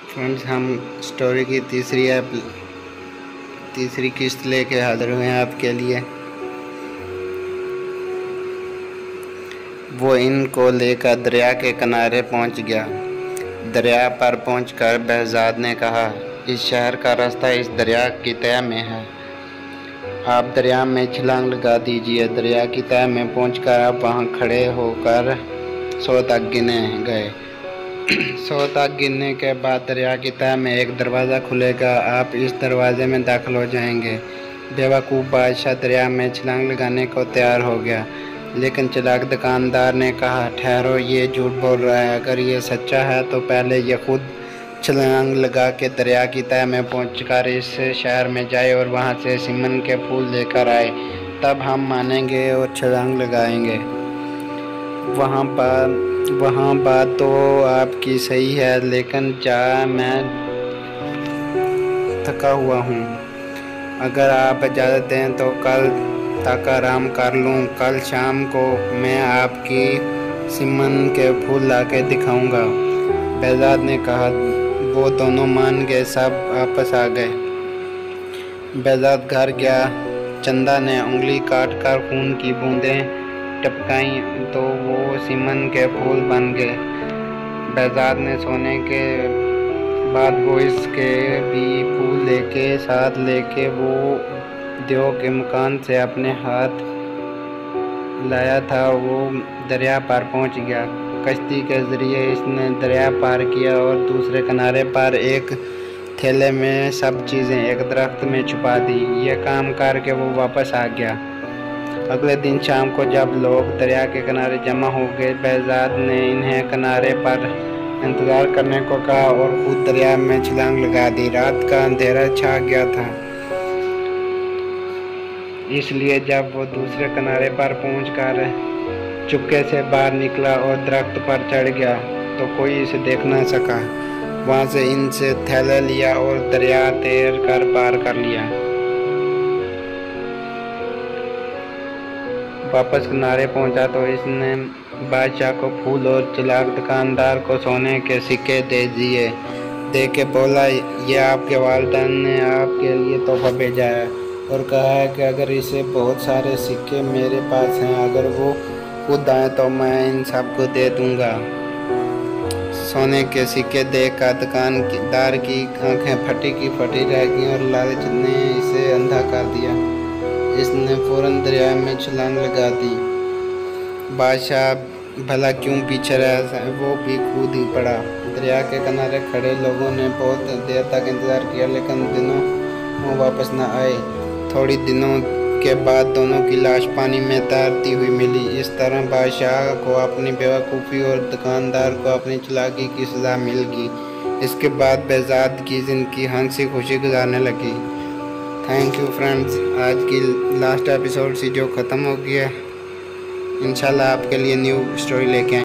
Friends, हम story की तीसरी किस्त लेके हाजिर हुए हैं आपके लिए। वो इनको लेकर दरिया के किनारे पहुंच गया। दरिया पर पहुंचकर बहज़ाद ने कहा, इस शहर का रास्ता इस दरिया की तह में है, आप दरिया में छलांग लगा दीजिए। दरिया की तह में पहुंचकर आप वहां खड़े होकर 100 तक गिने गए। 100 तक गिनने के बाद दरिया की तह में एक दरवाज़ा खुलेगा, आप इस दरवाजे में दाखिल हो जाएंगे। बेवकूफ़ बादशाह दरिया में छलांग लगाने को तैयार हो गया, लेकिन चालाक दुकानदार ने कहा, ठहरो, ये झूठ बोल रहा है। अगर ये सच्चा है तो पहले ये खुद छलांग लगा के दरिया की तह में पहुंचकर इस शहर में जाए और वहां से सिमन के फूल लेकर आए, तब हम मानेंगे और छलांग लगाएंगे। वहाँ बात तो आपकी सही है, लेकिन मैं थका हुआ हूँ। अगर आप इजाज़त दें तो कल तक आराम कर लूँ। कल शाम को मैं आपकी सिमन के फूल लाके दिखाऊंगा। बहज़ाद ने कहा। वो दोनों मान गए, सब वापस आ गए। बहज़ाद घर गया। चंदा ने उंगली काटकर खून की बूंदें टपकाई तो वो सिमन के फूल बन गए। बहज़ाद ने सोने के बाद वो इसके भी फूल साथ लेके वो देव के मकान से अपने हाथ लाया था, वो दरिया पार पहुंच गया। कश्ती के ज़रिए इसने दरिया पार किया और दूसरे किनारे पर एक थैले में सब चीज़ें एक दरख्त में छुपा दी। यह काम करके वो वापस आ गया। अगले दिन शाम को जब लोग दरिया के किनारे जमा हो गए, बहज़ाद ने इन्हें किनारे पर इंतज़ार करने को कहा और खुद दरिया में छलांग लगा दी। रात का अंधेरा छा गया था, इसलिए जब वो दूसरे किनारे पर पहुंचकर चुपके से बाहर निकला और दरख्त पर चढ़ गया तो कोई इसे देख न सका। वहां से इनसे थैला लिया और दरिया तैर कर पार कर लिया। वापस किनारे पहुंचा तो इसने बादशाह को फूल और चालाक दुकानदार को सोने के सिक्के दे दिए। दे के बोला, यह आपके वालिदैन ने आपके लिए तोहफा भेजा है और कहा है कि अगर इसे बहुत सारे सिक्के मेरे पास हैं, अगर वो खुद आए तो मैं इन सबको दे दूंगा। सोने के सिक्के देखकर दुकानदार की आंखें फटी की फटी रह गईं और लालच ने इसे अंधा कर दिया। इसने फौरन दरिया में छलांग लगा दी। बादशाह भला क्यों पीछे रहा, वो भी कूद ही पड़ा। दरिया के किनारे खड़े लोगों ने बहुत देर तक इंतज़ार किया, लेकिन वो वापस न आए। थोड़ी दिनों के बाद दोनों की लाश पानी में तैरती हुई मिली। इस तरह बादशाह को अपनी बेवकूफ़ी और दुकानदार को अपनी चालाकी की सज़ा मिल गई। इसके बाद बहज़ाद की ज़िंदगी हंसी खुशी गुजारने लगी। Thank you friends. आज की लास्ट एपिसोड से जो ख़त्म हो गया, इंशाल्लाह आपके लिए न्यू स्टोरी लेके आए।